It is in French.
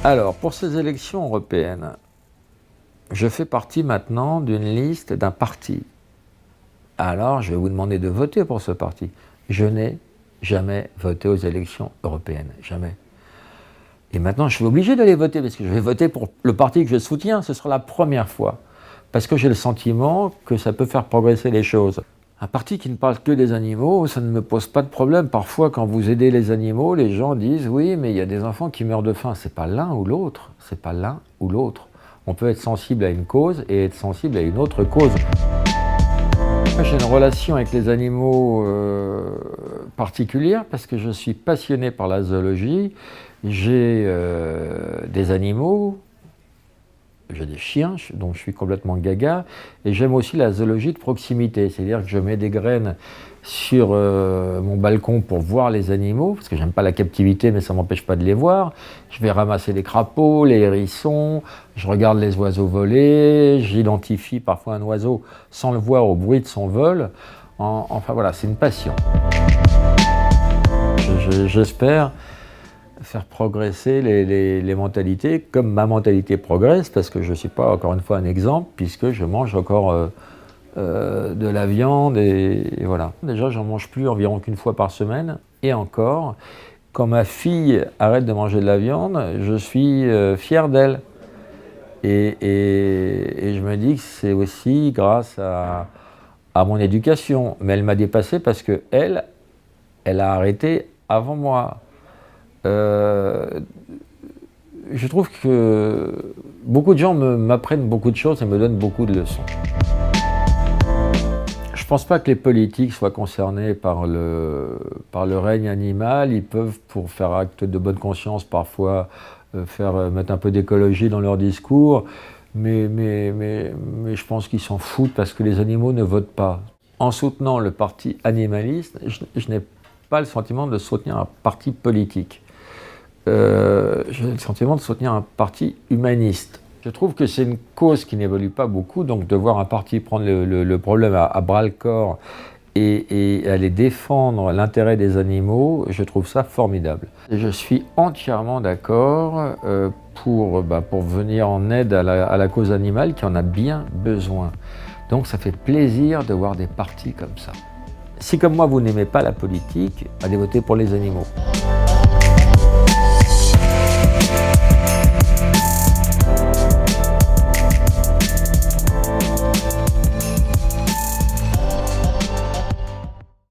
Alors, pour ces élections européennes, je fais partie maintenant d'une liste d'un parti. Alors, je vais vous demander de voter pour ce parti. Je n'ai jamais voté aux élections européennes, jamais. Et maintenant, je suis obligé d'aller voter, parce que je vais voter pour le parti que je soutiens. Ce sera la première fois, parce que j'ai le sentiment que ça peut faire progresser les choses. Un parti qui ne parle que des animaux, ça ne me pose pas de problème. Parfois, quand vous aidez les animaux, les gens disent « oui, mais il y a des enfants qui meurent de faim ». C'est pas l'un ou l'autre, c'est pas l'un ou l'autre. On peut être sensible à une cause et être sensible à une autre cause. J'ai une relation avec les animaux particulière parce que je suis passionné par la zoologie. J'ai des animaux, j'ai des chiens, donc je suis complètement gaga, et j'aime aussi la zoologie de proximité, c'est-à-dire que je mets des graines sur mon balcon pour voir les animaux, parce que j'aime pas la captivité, mais ça m'empêche pas de les voir. Je vais ramasser les crapauds, les hérissons, je regarde les oiseaux voler, j'identifie parfois un oiseau sans le voir au bruit de son vol. Enfin voilà, c'est une passion. J'espère faire progresser les mentalités, comme ma mentalité progresse, parce que je ne suis pas, encore une fois, un exemple, puisque je mange encore de la viande, et voilà. Déjà, j'en mange plus environ qu'une fois par semaine, et encore, quand ma fille arrête de manger de la viande, je suis fier d'elle. Et je me dis que c'est aussi grâce à mon éducation, mais elle m'a dépassé parce que elle a arrêté avant moi. Je trouve que beaucoup de gens m'apprennent beaucoup de choses et me donnent beaucoup de leçons. Je ne pense pas que les politiques soient concernés par le règne animal. Ils peuvent, pour faire acte de bonne conscience, parfois mettre un peu d'écologie dans leur discours, mais je pense qu'ils s'en foutent parce que les animaux ne votent pas. En soutenant le parti animaliste, je n'ai pas le sentiment de soutenir un parti politique. J'ai le sentiment de soutenir un parti humaniste. Je trouve que c'est une cause qui n'évolue pas beaucoup, donc de voir un parti prendre le problème à bras-le-corps et aller défendre l'intérêt des animaux, je trouve ça formidable. Et je suis entièrement d'accord pour venir en aide à la cause animale qui en a bien besoin. Donc ça fait plaisir de voir des partis comme ça. Si comme moi vous n'aimez pas la politique, allez voter pour les animaux.